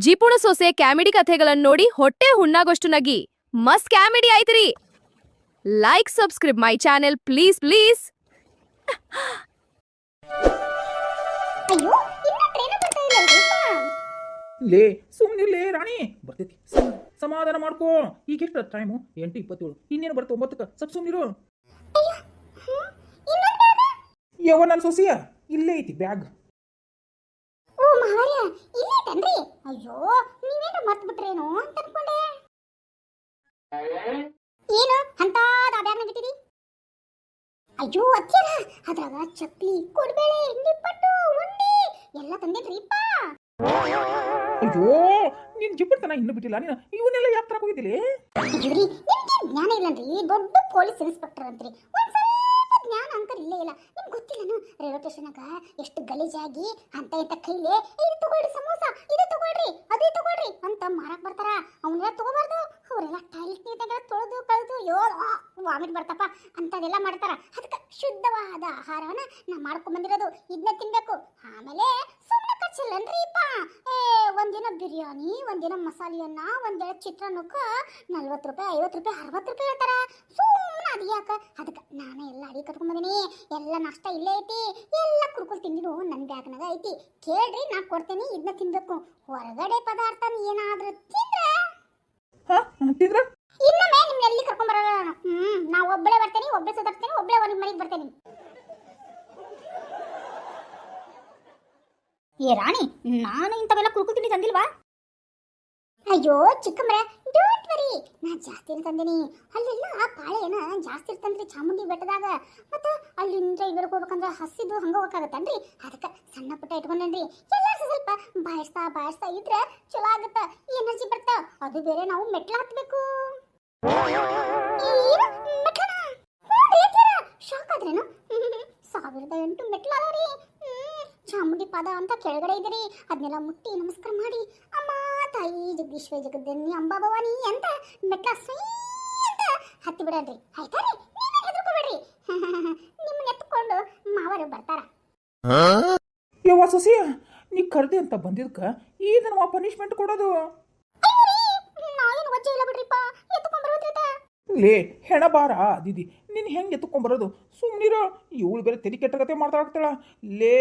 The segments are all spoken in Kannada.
ಜಿಪುಣ ಸೊಸೆ ಕ್ಯಾಮಿಡಿ ಕಥೆಗಳನ್ನ ನೋಡಿ ಹೊಟ್ಟೆ ಹುಣ್ಣಾಗೋಷ್ಟು ನಗಿ ಮಸ್ತ್ ಕ್ಯಾಮಿಡಿ ಆಯ್ತ್ರಿ. Like subscribe my channel please please. ಅಯ್ಯೋ ಇನ್ನ ಟ್ರೈನ್ ಬರ್ತಾ ಇಲ್ಲ ಲೇ ಸುಮ್ಮನಿರ್ಲೇ ರಾಣಿ ಬರ್ತೈತಿ ಸಮಾಧಾನ ಮಾಡ್ಕೋ. ಈಗ ಎಷ್ಟು ಟೈಮು 8:27. ಇನ್ನೇನು ಬರುತ್ತೆ 9ಕ್ಕೆ. ಸ್ವಲ್ಪ ಸುಮ್ಮನಿರು. ಯವ್ವ ನನ್ನ ಸೊಸಿಯ ಇಲ್ಲೇ ಐತಿ ಬ್ಯಾಗ್. ಓ ಮಾವಯ್ಯ ಇಲ್ಲೇ ಐತನ್ರಿ. ಅಯ್ಯೋ ನೀವೇನು ಮರ್ತು ಬಿಟ್ರೇನೋ ಅಂತ ಅನ್ಕೊಂಡೆ. ಏನು ಅಂತಾದ ಆ ಬ್ಯಾಗ್ನಾಗ ಇಟ್ಟಿದಿ? ಅಯ್ಯೋ ಅಚ್ಚರ ಅದ್ರಾಗ ಚಕ್ಲಿ ಕೊಡ್ಬೇಳೆ ನಿಪ್ಪಟ್ಟು ಉಂಡಿ ಎಲ್ಲ ತಂದೇನ್ರಿಪ್ಪ. ಅಯ್ಯೋ ನೀನ್ ಜಿಪ್ಪಡ್ತನ ಇನ್ನೂ ಬಿಟ್ಟಿಲ್ಲ. ನೀನು ಇವನ್ನೆಲ್ಲ ಯಾಕೆ ತರಕ ಹೋಗಿದ್ದಿಲ್ಲ? ಇವ್ರಿ ನಿಮ್ಗೆ ಜ್ಞಾನ ಇಲ್ಲನ್ರಿ. ದೊಡ್ಡ ಪೊಲೀಸ್ ಇನ್ಸ್ಪೆಕ್ಟರ್ ಅಂತ್ರಿ. ಒಂದ್ ಸ್ವಲ್ಪ ಜ್ಞಾನ ಅಂಕರ್ ಇಲ್ಲೇ ಇಲ್ಲ. ನಿಮ್ಗೆ ಗೊತ್ತಿಲ್ಲನು ರೈಲ್ವೆ ಸ್ಟೇಷನಾಗ ಎಷ್ಟು ಗಲೀಜಾಗಿ ಅಂತ ಇಂತ ಕೈಲೆ ಇದು ತಗೊಳ್ರಿ ಸಮೋಸ, ಇದು ತಗೊಳ್ರಿ, ಅದೇ ತಗೊಳ್ರಿ ಅಂತ ಮಾರಕ್ ಬರ್ತಾರ. ಅವನ್ನೆಲ್ಲ ತಗೋಬಾರ್ದು. ಅವರೆಲ್ಲ ಟಾಯ್ಲೆಟ್ ನೀಟಾಗ ತೊಳೆದು ಕಳೆದು ವಾಮಿಟ್ ಬರ್ತಪ್ಪ ಅಂತದೆಲ್ಲ ಮಾಡ್ತಾರ. ಅದಕ್ಕೆ ಶುದ್ಧವಾದ ಆಹಾರವನ್ನ ನಾ ಮಾಡ್ಕೊಂಡ್ ಬಂದಿರೋದು ಇದನ್ನ ತಿನ್ಬೇಕು. ಆಮೇಲೆ ಸುಮ್ಮನೆ ಖರ್ಚಿಲ್ಲನ್ರಿಪ್ಪ. ಒಂದಿನ ಬಿರಿಯಾನಿ, ಒಂದಿನ ಮಸಾಲೆಯನ್ನ, ಒಂದಿನ ಚಿತ್ರಾನ್ನಕ್ಕೆ 40 ರೂಪಾಯಿ, 50 ರೂಪಾಯಿ, 60 ರೂಪಾಯಿ ಹೇಳ್ತಾರ. ಸುಮ್ಮನೆ ಅದು ಯಾಕ? ಅದಕ್ಕೆ ನಾನೇ ಎಲ್ಲ ಅಡಿ ಕಟ್ಕೊಂಬಂದಿನಿ. ಎಲ್ಲ ನಾಷ್ಟ ಇಲ್ಲೇ ಐತಿ. ಎಲ್ಲ ಕುಡ್ಕೊಂಡು ತಿಂದಿನು ನನ್ನ ಬ್ಯಾಗ್ನಾಗ ಐತಿ. ಕೇಳ್ರಿ ನಾ ಕೊಡ್ತೇನೆ. ಇದನ್ನ ತಿನ್ಬೇಕು. ಹೊರಗಡೆ ಪದಾರ್ಥ ಏನಾದ್ರೂ ತಿಂದ್ರ ಇನ್ನೊಮ್ಮೆ ನಿಮ್ನ ಎಲ್ಲಿ ಕರ್ಕೊಂಡ್ ಬರೋಣ. ನಾ ಒಬ್ಬಳೇ ಬರ್ತೇನೆ, ಒಬ್ಬಳೇ ಸುತ್ತಾಡ್ತೇನೆ, ಒಬ್ಬಳೇ ಒಂದು ಮನೆಗೆ ಬರ್ತೇನೆ. ಏ ರಾಣಿ, ನಾನು ಇಂಥವೆಲ್ಲ ಕುಡ್ಕೊತೀನಿ ತಂದಿಲ್ವಾ? ಅಯ್ಯೋ ಚಿಕ್ಕಮ್ರೆ ಡೋಂಟ್ ವರಿ, ನಾ ಜಾಸ್ತಿ ತಂದಿನಿ. ಅಲ್ಲೆಲ್ಲ ಪಾಳೆನ ಜಾಸ್ತಿ ಇರ್ತಂದ್ರಿ ಚಾಮುಂಡಿ ಬೆಟ್ಟದಾಗ. ಮತ್ತು ಅಲ್ಲಿಂದ ಇವ್ರಿಗೆ ಹೋಗ್ಬೇಕಂದ್ರೆ ಹಸಿದು ಹಂಗ ಹೋಗಕ್ಕಾಗತ್ತನ್ರಿ. ಅದಕ್ಕೆ ಸಣ್ಣ ಪುಟ್ಟ ಇಟ್ಕೊಂಡೇನ್ರಿ. ಎಲ್ಲ ಸ್ವಲ್ಪ ಬಾಯಿಸ್ತಾ ಇದ್ರೆ ಚಲೋ ಆಗತ್ತ, ಎನರ್ಜಿ ಬರ್ತ. ಅದು ಬೇರೆ ನಾವು ಮೆಟ್ಲ ಹತ್ಬೇಕು. ಶಾಕ್ ಆದ್ರೇನು? 1008 ಮೆಟ್ಲ ಅದಾವ್ರಿ. ಚಾಮುಂಡಿ ಪಾದ ಅಂತ ಕೆಳಗಡೆ ಇದ್ದೀರಿ. ಅದನ್ನೆಲ್ಲ ಮುಟ್ಟಿ ನಮಸ್ಕಾರ ಮಾಡಿ ಅಮ್ಮ ತಾಯಿ ಜಗದೀಶ್ವರ ಜಗದನ್ನಿ ಅಂಬಾ ಭವಾನಿ ಅಂತ ಮೆಟ್ಲ ಅಂತ ಹತ್ತಿ ಬಿಡ್ರಿ. ಆಯ್ತಾರಿ, ನೀವೇ ಹೆದರ್ಕೋಬೇಡ್ರಿ. ನಿಮ್ಮನ್ನ ಎತ್ಕೊಂಡು ಮಾವರು ಬರ್ತಾರ. ಯವ್ವ ಸೊಸಿಯ ನೀ ಕರ್ದೆ ಅಂತ ಬಂದಿದ್ಕ ಈಗ ನಮ್ಮ ಪನಿಷ್ಮೆಂಟ್ ಕೊಡೋದು? ನಾವೇನು ವಜ್ಜೆ ಇಲ್ಲ ಬಿಡ್ರಿಪ್ಪ, ಎತ್ಕೊಂಡ್ ಬರೋದ್ರೈತ. ಲೇ ಹೆಣ ಬಾರ ದೀದಿ, ನೀನು ಹೆಂಗೆ ಎತ್ಕೊಂಬರೋದು? ಸುಮ್ಮನಿರೋ. ಇವಳು ಬೇರೆ ತೆರಿ ಕೆಟ್ಟಗತೆ ಮಾತಾಡ್ತಾಳ. ಲೇ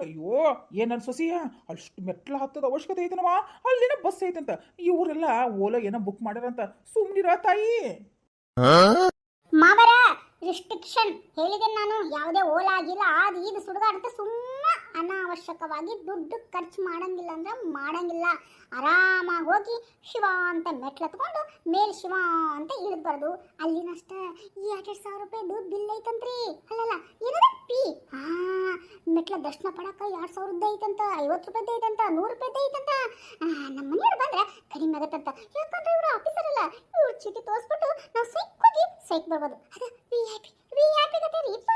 ಅಯ್ಯೋ ಏನ ಸೊಸಿಯ ಅಷ್ಟು ಮೆಟ್ಲ ಹತ್ತದ ಅವಶ್ಯಕತೆ ಐತನವ. ಅಲ್ಲೇನೋ ಬಸ್ ಐತಂತ, ಇವರೆಲ್ಲ ಓಲೋ ಏನೋ ಬುಕ್ ಮಾಡ್ಯಾರಂತ. ಸುಮ್ಮನಿರ ತಾಯಿ. ಮಾವರ ರಿಸ್ಟ್ರಿಕ್ಷನ್ ಹೇಳಿದ್ದೇನೆ ನಾನು. ಯಾವುದೇ ಓಲಾ ಆಗಿಲ್ಲ ಅದು ಇದು ಸುಡುಗಾಡುತ್ತೆ. ಸುಮ್ಮ ಅನಾವಶ್ಯಕವಾಗಿ ದುಡ್ಡು ಖರ್ಚು ಮಾಡಂಗಿಲ್ಲ ಅಂದ್ರೆ ಮಾಡಂಗಿಲ್ಲ. ಆರಾಮಾಗಿ ಹೋಗಿ ಶಿವ ಅಂತ ಮೆಟ್ಲತ್ಕೊಂಡು ಮೇಲೆ ಶಿವ ಅಂತ ಇಳಿದ್ಬಾರ್ದು. ಅಲ್ಲಿನಷ್ಟ ಈ 2,000 ರೂಪಾಯಿದು ಬಿಲ್ ಐತಂತ್ರಿ. ಅಲ್ಲಲ್ಲ ಏನದ ಪಿ. ಮೆಟ್ಲ ದರ್ಶನ ಪಡಕ 2,000 ಐತಂತ, 50 ರೂಪಾಯಿದ ಐತಂತ, 100 ರೂಪಾಯಿದ ಐತಂತ. ನಮ್ಮ ಮನೆಯವ್ರು ಬಂದ್ರೆ ಕಡಿಮೆ ಆಗತ್ತಂತ. ಯಾಕಂದ್ರೆ ಇವರು ಆಫೀಸರ್ ಅಲ್ಲ, ಇವ್ರು ಚೀಟಿ ತೋರಿಸ್ಬಿಟ್ಟು ನಾವು ಸೈಕ್ ಬರ್ಬೋದು. ಅದು ವಿ.ಐ.ಪಿ ಕತೆ ರೀಪ.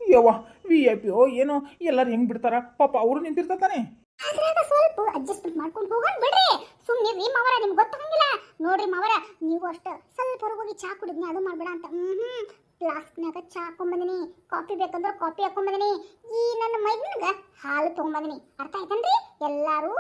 ಯವ್ವ VIP ಏನೋ ಎಲ್ಲರೂ ಹೆಂಗ್ ಬಿಡ್ತಾರ ಪಾಪ. ಅವರು ನಿಂತಿರ್ತಾನೆ. ಅದ್ರಾಗ ಸ್ವಲ್ಪ ಅಡ್ಜಸ್ಟ್ಮೆಂಟ್ ಮಾಡ್ಕೊಂಡು ಹೋಗೋಣ ಬಿಡ್ರಿ. ಸುಮ್ಮನಿರ್ರಿ ಮಾವರ, ನಿಮ್ಗೆ ಗೊತ್ತಾಗಂಗಿಲ್ಲ ನೋಡ್ರಿ ಮಾವರ. ನೀವು ಅಷ್ಟು ಸ್ವಲ್ಪ ಹೊರಗೆ ಹೋಗಿ ಚಾ ಕುಡಿದ್ನಿ ಅದು ಮಾಡ್ಬೇಡ ಅಂತ. ಫ್ಲಾಸ್ಕ್ನಾಗ ಚಾ ಹಾಕೊಂಬಂದಿನಿ. ಕಾಫಿ ಬೇಕಂದ್ರೆ ಕಾಫಿ ಹಾಕೊಂಬಂದಿನಿ. ಈ ನನ್ನ ಮೈಗನಿಗೆ ಹಾಲು ತೊಗೊಂಬಂದಿನಿ. ಅರ್ಥ ಆಯ್ತನ್ರಿ? ಎಲ್ಲರೂ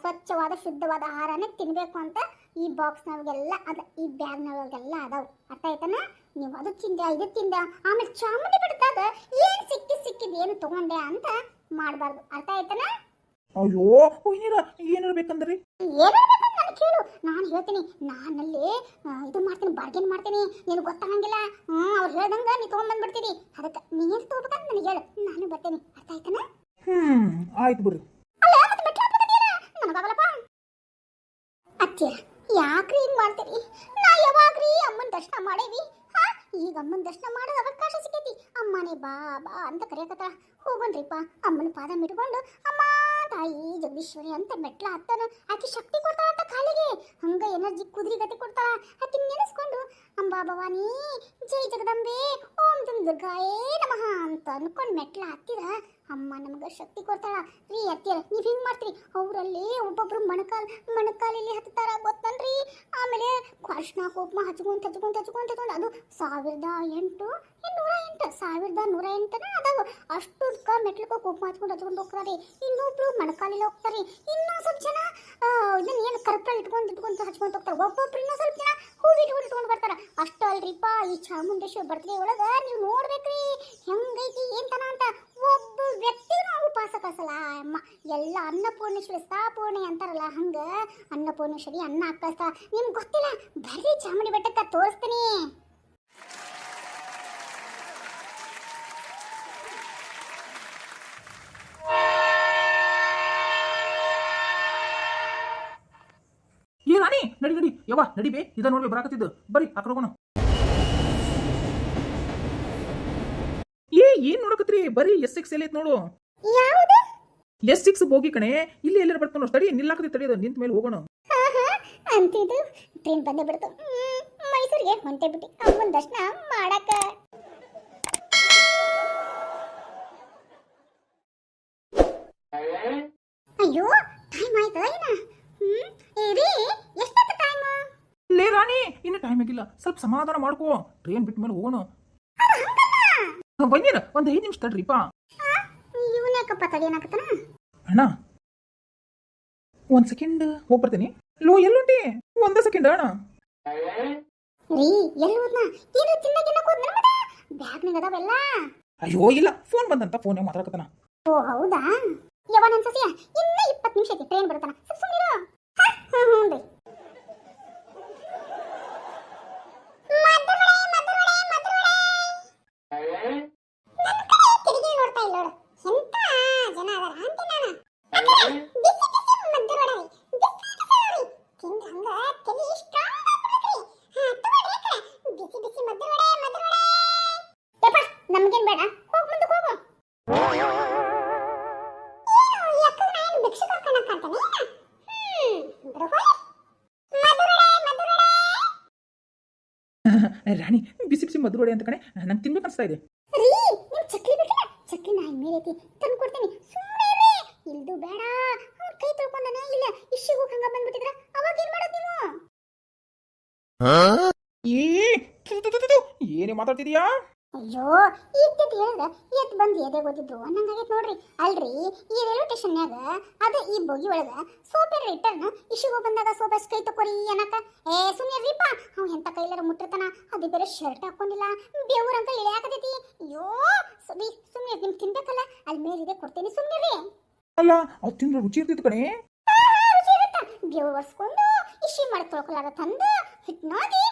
ಸ್ವಚ್ಛವಾದ ಶುದ್ಧವಾದ ಆಹಾರನೇ ತಿನ್ಬೇಕು ಅಂತ ಈ ಬಾಕ್ಸ್ನವ್ರಿಗೆಲ್ಲ ಅದ, ಈ ಬ್ಯಾಗ್ನವ್ರಿಗೆಲ್ಲ ಅದಾವು. ಅರ್ಥ ಆಯ್ತನ? ನೀವು ಅದು ತಿಂದೆ, ಇದು ತಿಂದೆ, ಆಮೇಲೆ ಚಾಮುಂಡಿ ಬಿಡ್ತಾಗ ಏನು ಸಿಕ್ಕಿದ್ ಏನು ತಗೊಂಡೆ ಅಂತ ಮಾಡಬಾರ್ದು. ಅರ್ಥ ಆಯ್ತನ? ಅಯ್ಯೋ ಏನಾರ ಬೇಕಂದ್ರಿ? ಏನಾಗಬೇಕು ನಾನು ಕೇಳು, ನಾನು ಹೇಳ್ತೀನಿ. ನಾನಲ್ಲಿ ಇದು ಮಾಡ್ತೀನಿ, ಬಾರ್ಗೇನ್ ಮಾಡ್ತೀನಿ. ನಿನಗೆ ಗೊತ್ತಾಗಂಗಿಲ್ಲ. ಅವ್ರು ಹೇಳ್ದಂಗ ನೀ ತೊಗೊಂಡ್ಬಂದ್ಬಿಡ್ತೀನಿ. ಅದಕ್ಕೆ ನೀನು ತಗೋಬೇಕಂತ ನನಗೆ ಹೇಳು, ನಾನು ಬರ್ತೀನಿ. ಅರ್ಥ ಆಯ್ತನ? ಆಯ್ತು ಬಿಡ್ರಿ. ಅಲ್ಲ ಮತ್ತೆ ನನಗಾಗಲ್ಲಪ್ಪ. ಅತ್ತಿರ ಯಾಕ್ರಿ ಹಿಂಗ್ ಮಾಡ್ತೀರಿ? ನಾ ಯಾವಾಗ್ರಿ ಅಮ್ಮನ ದರ್ಶನ ಮಾಡೇವಿ? ಈಗ ಅಮ್ಮನ ದರ್ಶನ ಮಾಡೋದು ಅವಕಾಶ ಸಿಕ್ಕೈತಿ. ಅಮ್ಮನೇ ಬಾ ಬಾ ಅಂತ ಕರೆಯಕತ್ತಾಳ. ಹೋಗೋಣ್ರಿಪ್ಪ ಅಮ್ಮನ ಪಾದ ಮಿಟ್ಕೊಂಡು ಅಮ್ಮ ತಾಯಿ ಜಗದೀಶ್ವರಿ ಅಂತ ಮೆಟ್ಲ ಹತ್ತನ. ಆಕೆ ಶಕ್ತಿ ಕೊಡ್ತಾಳ ಅಂತ ಕಾಲಿಗೆ, ಹಂಗ ಎನರ್ಜಿ ಕುದುರೆ ಗತಿ ಕೊಡ್ತಾಳ. ಆಕೆ ನೆನೆಸ್ಕೊಂಡು ಅಂಬಾ ಭವಾನಿ ಜೈ ಜಗದಂಬೆ ಓಂ ದುರ್ಗಾಯೇ ನಮಃ ಅಂತ ಅನ್ಕೊಂಡು ಮೆಟ್ಲ ಹತ್ತಿರ ಅಮ್ಮ ನಮ್ಗೆ ಶಕ್ತಿ ಕೊಡ್ತಾಳ. ರೀ ಅತ್ತಿಯರ ನೀವು ಹಿಂಗೆ ಮಾಡ್ತೀರಿ, ಅವರಲ್ಲಿ ಒಬ್ಬೊಬ್ರು ಮಣಕಾಲಲ್ಲಿ ಹತ್ತಾರ ಗೊತ್ತನ್ರಿ. ಆಮೇಲೆ ಅರ್ಶಿನ ಕುಂಕುಮ ಹಚ್ಕೊಂತ ಅದು 1008 1108 ಅದಾವ. ಅಷ್ಟು ಮೆಟ್ಲಿಗೆ ಕುಂಕುಮ ಹಚ್ಕೊಂಡು ಹೋಗ್ತಾರೆ. ಇನ್ನೊಬ್ರು ಮಣಕಾಲಲ್ಲಿ ಹೋಗ್ತಾರೆ. ಇನ್ನೊಂದು ಸ್ವಲ್ಪ ಜನ ಇದನ್ನ ಏನು ಕರ್ಪೂರ ಇಟ್ಕೊಂಡು ಹಚ್ಕೊಂಡು ಹೋಗ್ತಾರೆ. ಒಬ್ಬೊಬ್ರು ಇನ್ನೂ ಸ್ವಲ್ಪ ಜನ ಹೂವು ಇಟ್ಕೊಂಡು ಬರ್ತಾರೆ. ಅಷ್ಟು ಅಲ್ರಿಪ್ಪ ಈ ಚಾಮುಂಡೇಶ್ವರಿ ಬರ್ತ್ಡೇ ಒಳಗೆ ನೀವು ನೋಡ್ಬೇಕ್ರಿ ಹೆಂಗೈತಿ ಏನ್ತನ ಅಂತ. ಒಬ್ಬ ವ್ಯಕ್ತಿ ನಾವು ಉಪವಾಸ ಕಳ್ಸಲ್ಲ ಅಮ್ಮ. ಎಲ್ಲ ಅನ್ನಪೂರ್ಣೇಶ್ವರಿ ಸ್ಥಾಪೂರ್ಣೆ ಅಂತಾರಲ್ಲ ಹಂಗ ಅನ್ನಪೂರ್ಣೇಶ್ವರಿ ಅನ್ನ ಹಾಕಸ್ತಾ. ನಿಮ್ಗೆ ಗೊತ್ತಿಲ್ಲ, ಬರ್ರಿ ಚಾಮುಂಡಿ ಬೆಟ್ಟಕ್ಕೆ ತೋರಿಸ್ತೀನಿ. ಏ ರಾಣಿ ನಡಿ ಯವ್ವ ನಡಿಬೇ, ಇದ ನೋಡ್ಬೇ ಬರಾಕತ್ತಿದ್ದು. ಬರ್ರಿ ಆ ಕಡೆ ಹೋಗೋಣ. ಏನ್ ನೋಡಕತ್ರಿ? ಬರ್ರಿ S6 ಎಲ್ಲಿ ಐತ್ ನೋಡು. ಯಾವುದು? S6 ಬೋಗಿ ಕಣೆ. ಇಲ್ಲಿ ಎಲ್ಲರ ಬರ್ತಾನೋ ತಡಿ, ನಿಲ್ಲಾಕತ್ತಿ ತಡಿ, ಅದು ನಿಂತ ಮೇಲೆ ಹೋಗೋಣ. ಅಂತಿದ್ದು ಟ್ರೈನ್ ಬಂದೇ ಬಿಡ್ತು. ಮೈಸೂರಿಗೆ ಹೊಂಟೆ ಬಿಟ್ಟು ಅಮ್ಮನ ದರ್ಶನ ಮಾಡಕ. ಅಯ್ಯೋ ಟೈಮ್ ಆಯ್ತಾ ಏನ? ಏರಿ ಎಷ್ಟೊತ್ತು ಟೈಮ್? ಲೇ ರಾಣಿ ಇನ್ನು ಟೈಮ್ ಆಗಿಲ್ಲ, ಸ್ವಲ್ಪ ಸಮಾಧಾನ ಮಾಡ್ಕೋ. ಟ್ರೈನ್ ಬಿಟ್ಟ ಮೇಲೆ ಹೋಗೋಣ. ಬನ್ನಿರ ಒಂದ್ 5 ನಿಮಿಷ ತಡ್ರಿಪ್ಪ. ಇವನ್ಯಾಕಪ್ಪ ತಡಿಯನಾಕತ್ತನ? ಅಣ್ಣ ಒಂದ್ ಸೆಕೆಂಡ್ ಹೋಗಿ ಬರ್ತೀನಿ. ಲೋ ಎಲ್ಲುಂಟಿ? 1 ಸೆಕೆಂಡ್ ಅಣ್ಣ. ರೀ ಎಲ್ಲಿ ಹೋದ್ನ? ಏನು ತಿನ್ನಕಿನ್ನ ಕೂದ್ನ ಮದ ಬ್ಯಾಗ್ನಾಗ ಅದಾವೆಲ್ಲ. ಅಯ್ಯೋ ಇಲ್ಲ, ಫೋನ್ ಬಂದಂತ ಫೋನ್ ಮಾತಾಡಕತ್ತನ. ಓ ಹೌದಾ? ಯವ್ವ ನನ್ನ ಸಸಿಯ ಇನ್ನ 20 ನಿಮಿಷ ಐತಿ ಟ್ರೈನ್ ಬರ್ತಾನ. ಸುಮ್ಮನಿರು. ಹ್ಞೂ ರೀ. ನಮ್ಗೇನ್ ಬೇಡ, ಹೋಗ್ ಮುಂದಕ್ಕೆ ಹೋಗು. ರಾಣಿ ಬಿಸಿ ಬಿಸಿ ಮಧುರೊಡೆ ಅಂತ ಕಣೆ, ನಂಗೆ ತಿನ್ಬೇಕು ಅನ್ಸ್ತಾ ಇದೆ. ರೀ ನೀವು ಚಕ್ಲಿ ಬೇಕಿಲ್ಲ? ಚಕ್ಲಿ ನಾ ಮೇಲೆ ಐತಿ ತಂದು ಕೊಡ್ತೀನಿ. ಸುಮ್ಮನೆ ಇಲ್ದು ಬೇಡ. ಅವ್ರ ಕೈ ತೊಳ್ಕೊಂಡನ ಇಲ್ಲ ಇಶ್ಶಿಗೆ ಹೋಗಿ ಹಂಗ ಬಂದ್ಬಿಟ್ಟಿದ್ರ ಅವಾಗ ಏನ್ ಮಾಡೋದು ನೀವು? ಏನೇ ಮಾತಾಡ್ತಿದ್ಯಾ? ಅಯ್ಯೋ ಇದ್ದಿದ್ದು ಹೇಳಿದ್ರೆ ಎತ್ ಬಂದು ಎದೆ ಓದಿದ್ರು ಅನ್ನಂಗಾಗೈತೆ ನೋಡ್ರಿ. ಅಲ್ರಿ ಈ ರೈಲ್ವೆ ಸ್ಟೇಷನ್ಯಾಗ ಅದ ಈ ಬೋಗಿ ಒಳಗ ಸೋಪೆ ರಿಟರ್ನ್ ಇಶಿಗೋ ಬಂದಾಗ ಸೋಪೆ ಕೈ ತಕೋರಿ ಅನ್ನಕ. ಸುಮ್ಮನೆ ರೀಪ ಅವ್ ಎಂತ ಕೈಲಾರ ಮುಟ್ಟಿರ್ತಾನ. ಅದು ಬೇರೆ ಶರ್ಟ್ ಹಾಕೊಂಡಿಲ್ಲ, ಬೇವ್ರಂತ ಇಳಿಯಾಕತೈತಿ. ಅಯ್ಯೋ ಸುಮ್ಮನೆ ನಿಮ್ ತಿನ್ಬೇಕಲ್ಲ, ಅಲ್ಲಿ ಮೇಲಿದೆ ಕೊಡ್ತೀನಿ ಸುಮ್ಮನೆ ರೀ. ಅಲ್ಲ ಅವ್ ತಿಂದ್ರೆ ರುಚಿ ಇರ್ತಿತ್ತು ಕಣೆ. ರುಚಿ ಇರುತ್ತ. ಬೇವು ಒರ್ಸ್ಕೊಂಡು ಇಶಿ ಮಾಡಿ ತೊಳ್ಕೊಲಾರ ತಂದು ಹಿಟ್ಟು ನಾದಿ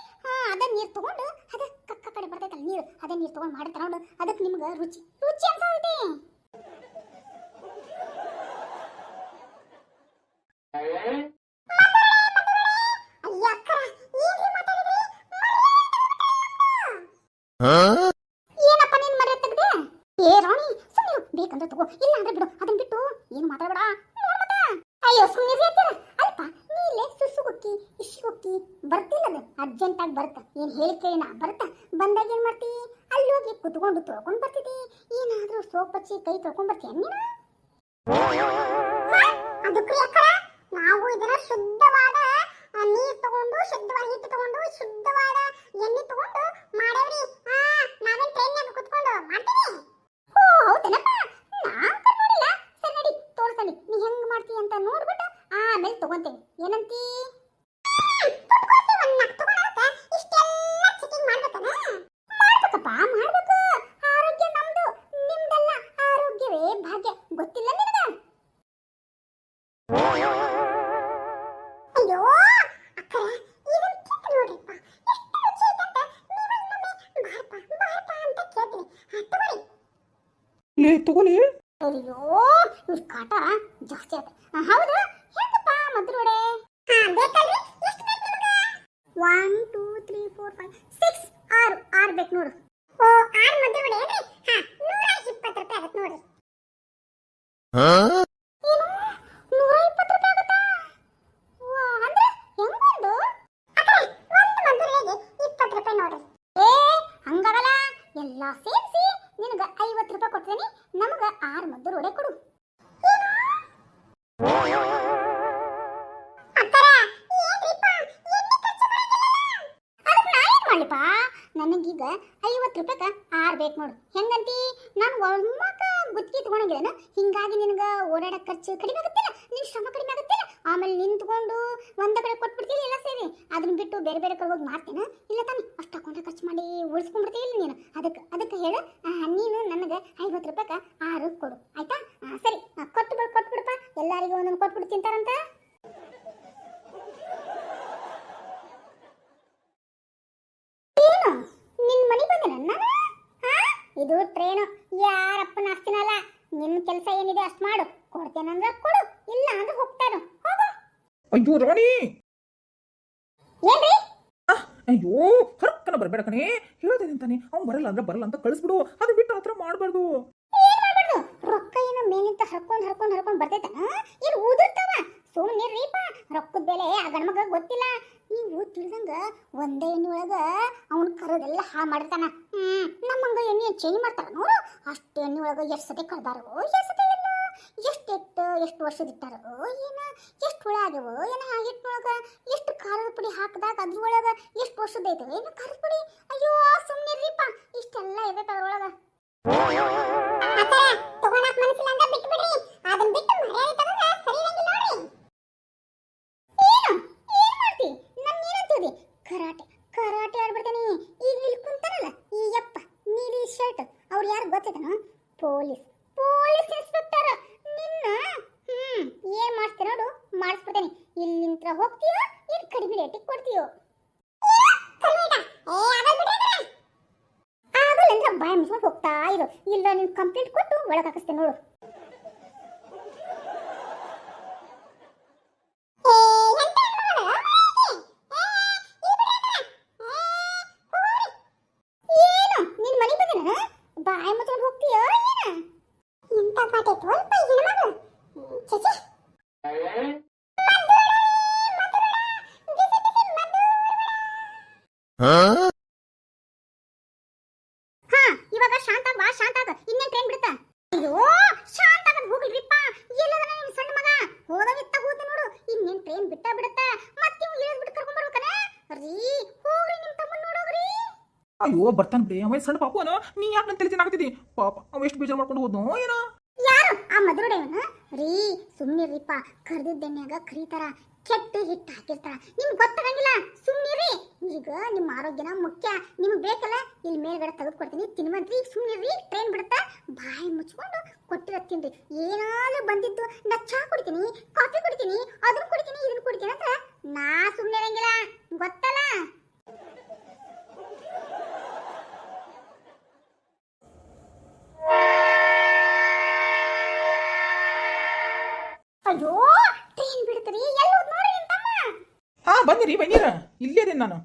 ಅದ ನೀರು ತಗೊಂಡು ಅದ ಕಕ್ಕ ಕಡೆ ಬರ್ತೈತಲ್ಲ ನೀರು, ಅದೇ ನೀರು ತಗೊಂಡು ಮಾಡ್ತಾರ ನೋಡು. ಅದಕ್ಕೆ ನಿಮ್ಗೆ ರುಚಿ ರುಚಿ ಅನ್ಸೈತಿ. ಏನಪ್ಪ ನೀನ್ ಮರ್ಯಾದೆ ತೆಗ್ದೆ? ಏ ರಾಣಿ ಸುಮ್ಮನೆ ಬೇಕಂದ್ರೆ ತಗೋ, ಇಲ್ಲ ಅಂದ್ರೆ ಬಿಡು. ಅದನ್ನ ಬಿಟ್ಟು ಏನು ಮಾತಾಡಬೇಡ. ಅಯ್ಯೋ ಸುಮ್ಮನೆ ಅಲ್ಪ ನೀಲೆ ಸುಸುಗುಕ್ಕಿ ಇಶಿಗುಕ್ಕಿ ಬರ್ತಿಲ್ಲದ ಅರ್ಜೆಂಟ್ ಆಗಿ ಬರ್ತ. ಏನ್ ಹೇಳಿ ಕೇಳಿನ ಬರ್ತ. ಬಂದಾಗ ಏನ್ ಮಾಡ್ತಿ? ಅಲ್ಲಿ ಹೋಗಿ ಕುತ್ಕೊಂಡು ತೊಳ್ಕೊಂಡ್ ಬರ್ತಿದ್ದಿ. ಏನಾದ್ರೂ ಸೋಪ್ ಹಚ್ಚಿ ಕೈ ತೊಳ್ಕೊಂಡ್ ಬರ್ತೀಯ ನೀನು? ಅದಕ್ಕೆ ನಾವು ಇದನ್ನ ಶುದ್ಧವಾದ ನೀರು ತಗೊಂಡು ಶುದ್ಧವಾದ ಹಿಟ್ಟು ತಗೊಂಡು ಶುದ್ಧವಾದ ಎಣ್ಣೆ ತಗೊಂಡು ಮಾಡೇವ್ರಿ. ನಾವೇನ್ ಟ್ರೈನ್ಯಾಗ ಕುತ್ಕೊಂಡು ಮಾಡ್ತೀವಿ. ಓ ಹೌದನಪ್ಪ, ನಾನ್ ನೋಡಿಲ್ಲ. ಸರಿ ನಡಿ ತೋರ್ಸಲಿ ನೀ ಹೆಂಗ್ ಮಾಡ್ತೀಯ ಅಂತ ನೋಡ್ಬಿಟ್ಟು ಆಮೇಲೆ ತಗೊಂತೇನೆ. ಏನಂತೀ? ಮಾಡ್ಬೇಕಪ್ಪ ಮಾಡ್ಬೇಕು. ಆರೋಗ್ಯ ನಮ್ದು, ನಿಮ್ದಲ್ಲ. ಆರೋಗ್ಯವೇ ಭಾಗ್ಯ. ಗೊತ್ತಿಲ್ಲ ನಿನಗ? ಅಯ್ಯೋ ಅಕ್ಕ ಇದನ್ನ ಕಿತ್ತು ನೋಡ್ರಿಪ್ಪ, ಎಷ್ಟು ರುಚಿ ಐತಂತ. ನೀವೊಮ್ಮೆ ಬಾರಪ್ಪ ಅಂತ ಕೇಳ್ತೀನಿ. ತಗೋರಿ. ಲೇ ತಗೋಲಿ. ಅಯ್ಯೋ ಇವ್ರ ಕಾಟ ಜಾಸ್ತಿ ಆಯ್ತು. ಹೌದು ಹೆಂಗಪ್ಪ ಮದ್ರೊಡೆ? ಬೇಕಲ್ರಿ? ಎಷ್ಟು ಬೇಕು ನಿಮಗೆ? 1 2 3 4 5 6 6 ಬೇಕು ನೋಡು. ಓ 6 ಮದ್ರೊಡೆ ಏನ್ರಿ? 120 ರೂಪಾಯಿ ಆಗತ್ತೆ ನೋಡ್ರಿ. ಏನು 120 ರೂಪಾಯಿ ಆಗುತ್ತಾ? ಅಂದ್ರೆ ಹೆಂಗೊಂದು? ಅಕ್ಕ ಒಂದು ಮದ್ರೊಡೆಗೆ 20 ರೂಪಾಯಿ ನೋಡ್ರಿ. ಹಂಗಾಗಲ್ಲ, ಎಲ್ಲ ಸೇರಿಸಿ ನಿನಗೆ 50 ರೂಪಾಯಿ ಕೊಡ್ತೀನಿ. ನಮಗ 6 ಮದ್ದು ರೋಡೆ ಕೊಡು. ಮಾಡ್ಲಿಪ್ಪ ನನಗೀಗ 50 ರೂಪಾಯಿಗೆ 6 ಬೇಕು ನೋಡು. ಹೆಂಗಂತಿ ನಾನು ಒಮ್ಮಕ ಗುತ್ತಿಗೆ ತಗೊಂಡಿದ್ದೇನೆ, ಹಿಂಗಾಗಿ ನಿನಗೆ ಓಡಾಡಕ್ಕೆ ಖರ್ಚು ಕಡಿಮೆ ಆಗುತ್ತಿಲ್ಲ, ನಿನ್ನ ಶ್ರಮ ಕಡಿಮೆ ಆಗುತ್ತಿಲ್ಲ. ಆಮೇಲೆ ನಿಂತ್ಕೊಂಡು ಒಂದ ಕಡೆ ಕೊಟ್ಬಿಡ್ತೀವಿ ಎಲ್ಲ ಸೇರಿ, ಅದನ್ನ ಬಿಟ್ಟು ಬೇರೆ ಬೇರೆ ಕಡೆ ಹೋಗಿ ಮಾಡ್ತೇನೆ ಇಲ್ಲ ತಾನೆ? ಅಷ್ಟು ಅಕೌಂಟ ಖರ್ಚು ಮಾಡಿ ಉಳಿಸ್ಕೊಂಡ್ಬಿಡ್ತೀವಿ ಇಲ್ಲ ನೀನು. ಅದಕ್ಕೆ ಹೇಳು, ನೀನು ನನಗೆ 50 ರೂಪಾಯಿಗೆ 6 ಕೊಡು ಆಯ್ತಾ? ಸರಿ, ಕೊಟ್ಬಿಡಪ್ಪ, ಎಲ್ಲರಿಗೂ ಒಂದೊಂದು ಕೊಟ್ಬಿಟ್ಟು ತಿಂತಾರಂತ. ನಿನ್ ಮನೆ ಬಂದೆ ನನ್ನ? ಇದು ಟ್ರೈನು, ಯಾರಪ್ಪನ ಆಸ್ತಿನಲ್ಲ. ನಿನ್ನ ಕೆಲಸ ಏನಿದೆ ಅಷ್ಟು ಮಾಡು, ಕೊಡ್ತೇನಂದ್ರೆ ಕೊಡು, ಇಲ್ಲ ಅಂದ್ರೆ ಹೋಗ್ತಾನು. ಹೋಗು. ಅಯ್ಯೋ ರಾಣಿ, ಏನ್ರಿ? ಅಯ್ಯೋ ಹರಕ್ಕನ ಬರಬೇಡ ಕಣೆ, ಹೇಳ್ತೇನೆ ಅಂತಾನೆ. ಅವ್ನು ಬರಲ್ಲ ಅಂದ್ರೆ ಬರಲ್ಲ ಅಂತ ಕಳಿಸ್ಬಿಡು, ಅದು ಬಿಟ್ಟು ಆ ಥರ ಮಾಡಬಾರ್ದು. ಏನ್ ಮಾಡ್ಬಾರ್ದು? ರೊಕ್ಕ ಏನು ಮೇಲಿಂದ ಹರ್ಕೊಂಡ್ ಬರ್ತೈತನ? ಏನು ಊದಿರ್ತಾವ? ಸುಮ್ಮನೆ ರೀಪ, ರೊಕ್ಕದ ಬೆಲೆ ಆ ಗಂಡ್ಮಗ ಗೊತ್ತಿಲ್ಲ. ನೀವು ತಿಳಿದಂಗ ಒಂದೇ ಎಣ್ಣೆ ಒಳಗ ಅವನ ಕರೋದೆಲ್ಲ ಹಾಳು ಮಾಡಿರ್ತಾನ. ನಮ್ಮಂಗ ಎಣ್ಣೆ ಚೇಂಜ್ ಮಾಡ್ತಾರ ನೋಡು. ಅಷ್ಟು ಎಣ್ಣೆ ಒಳಗ ಎಷ್ಟು ಸತಿ ಕಳ್ದಾರೋ, ಎಷ್ಟು ಸತಿ ಇಲ್ಲ, ಎಷ್ಟು ವರ್ಷದ ಇಟ್ಟಾರೋ ಏನ, ಎಷ್ಟು ಹುಳ ಆಗ್ಯವೋ ಏನ, ಹಿಟ್ಟೊಳಗ ಎಷ್ಟು ಖಾರದ ಪುಡಿ ಹಾಕಿದಾಗ ಅದ್ರೊಳಗ ಎಷ್ಟು ವರ್ಷದ ಐತವ ಏನ ಖಾರದ ಪುಡಿ. ಅಯ್ಯೋ ಸುಮ್ಮನೆ ರೀಪ, ಇಷ್ಟೆಲ್ಲ ಇರ್ತೈತೆ ಅದ್ರೊಳಗ. ತಗೊಳಕ್ ಮನಸ್ಸಿಲ್ಲ ಅಂತ ಬಿಟ್ಬಿಡ್ರಿ, ಅದನ್ನ ಬಿಟ್ಟು ಮರ್ಯಾದೆ ತಗೊಂಡ್ರೆ ಸರಿ ಇರಂಗಿಲ್ಲ ನೋಡಿ. ಏನ್ ಮಾಡ್ತಿ? ನನ್ನ ಏನಂತೀವಿ? ಕರಾಟೆ ಆಡ್ಬಿಡ್ತಾನೆ. ಈಗ ಇಲ್ಲಿ ಕುಂತಾರಲ್ಲ ಈ ಯಪ್ಪ ನೀಲಿ ಶರ್ಟ್, ಅವ್ರು ಯಾರು ಗೊತ್ತೈತನ? Police inspector. ನಿನ್ನ ಏನ್ ಮಾಡ್ತೀರ ನೋಡು, ಮಾಡಿಸ್ಬಿಡ್ತೇನೆ. ಇಲ್ಲಿ ನಿಂತ್ರ ಹೋಗ್ತೀಯೋ ಇಲ್ಲಿ ಕಡಿಮೆ ರೇಟಿಗೆ ಕೊಡ್ತೀಯೋ? ಆಗಲ್ಲ ಬಾಯ್ ಮುಚ್ಕೊಂಡು ಹೋಗ್ತಾ ಇರು, ಇಲ್ಲ ನೀನು ಕಂಪ್ಲೇಂಟ್ ಕೊಟ್ಟು ಒಳಗೆ ಹಾಕಿಸ್ತೇನೆ ನೋಡು. ಏನು ನಿನ್ ಮನೆ ಬಂದೇನ? ಬಾಯ್ ಮುಚ್ಕೊಂಡು ಹೋಗ್ತೀಯೋ ಏನ? ಇಂತ ಪಾಟೆ ತೋಲ್ಪ ಹೆಣ್ಮಗಳು. ಚಚೆ ಇವಾಗ ಶಾಂತ ಆಗ ಇನ್ನೇನ್ ಟ್ರೈನ್ ಬಿಡುತ್ತಾ? ಅಯ್ಯೋ ಶಾಂತ ಆಗದ್ ಹೋಗಿಲ್ರಿಪ್ಪ, ಎಲ್ಲದ ನಿಮ್ ಸಣ್ಣ ಮಗ ಹೋದವಿತ್ತ ಹೋದ ನೋಡು. ಇನ್ನೇನ್ ಟ್ರೈನ್ ಬಿಡುತ್ತಾ, ಮತ್ತೆ ಇವ್ ಇಳಿದ್ ಬಿಟ್ಟು ಕರ್ಕೊಂಡ್ ಬರ್ಬೇಕನ? ರೀ ಹೋಗ್ರಿ ನಿಮ್ ತಮ್ಮನ್ ನೋಡೋಗ್ರಿ. ಅಯ್ಯೋ ಬರ್ತಾನೆ ಬಿಡಿ, ಅವ ಸಣ್ಣ ಪಾಪು ಅನೋ, ನೀ ಯಾಕೆ ನನ್ನ ತಲೆ ತಿನ್ನಾಗ್ತಿದ್ದಿ? ಪಾಪ ಅವ ಎಷ್ಟು ಬೇಜಾರು ಮಾಡ್ಕೊಂಡು ಹೋದ್ನೋ ಏನೋ. ಯಾರು ಆ ಮದ್ರೋಡೆಯವನ? ರೀ ಸುಮ್ನಿರಿಪ್ಪ, ಕರ್ದಿದ್ದೆಣ್ಣೆಗ ಕರೀತಾರ, ಕೆಟ್ಟ ಹಿಟ್ಟು ಹಾಕಿರ್ತಾರ, ನಿಮ್ಗೆ ಗೊತ್ತಾಗಂಗಿಲ್ಲ. ಸುಮ್ನಿರಿ, ಈಗ ನಿಮ್ಮ ಆರೋಗ್ಯನ ಮುಖ್ಯ, ನಿಮ್ಗೆ ಬೇಕಲ್ಲ. ಇಲ್ಲಿ ಮೇಲ್ಗಡೆ ತೆಗೆದುಕೊಡ್ತೀನಿ, ತಿನ್ವಂತ್ರಿ. ಸುಮ್ನಿರಿ, ಟ್ರೈನ್ ಬಿಡುತ್ತಾ, ಬಾಯಿ ಮುಚ್ಕೊಂಡು ಕೊಟ್ಟಿರ ತಿನ್ರಿ. ಏನಾದ್ರು ಬಂದಿದ್ದು ನಾ ಚಾ ಕುಡಿತೀನಿ, ಕಾಫಿ ಕುಡಿತೀನಿ, ಅದನ್ನ ಕುಡಿತೀನಿ, ಇದನ್ನ ಕುಡಿತೀನಿ ಅಂತ ನಾ ಸುಮ್ನೆ ಇರಂಗಿಲ್ಲ, ಗೊತ್ತಲ್ಲ? ಅಯ್ಯೋ ಟ್ರೈನ್ ಬಿಡ್ತೀರಿ, ಎಲ್ಲೋದ್ ನೋಡ್ರಿ ನಿಮ್ಮ ತಮ್ಮ. ಬಂದಿರಿ ಬನ್ನಿರ, ಇಲ್ಲೇ ಅದೇನು ನಾನು.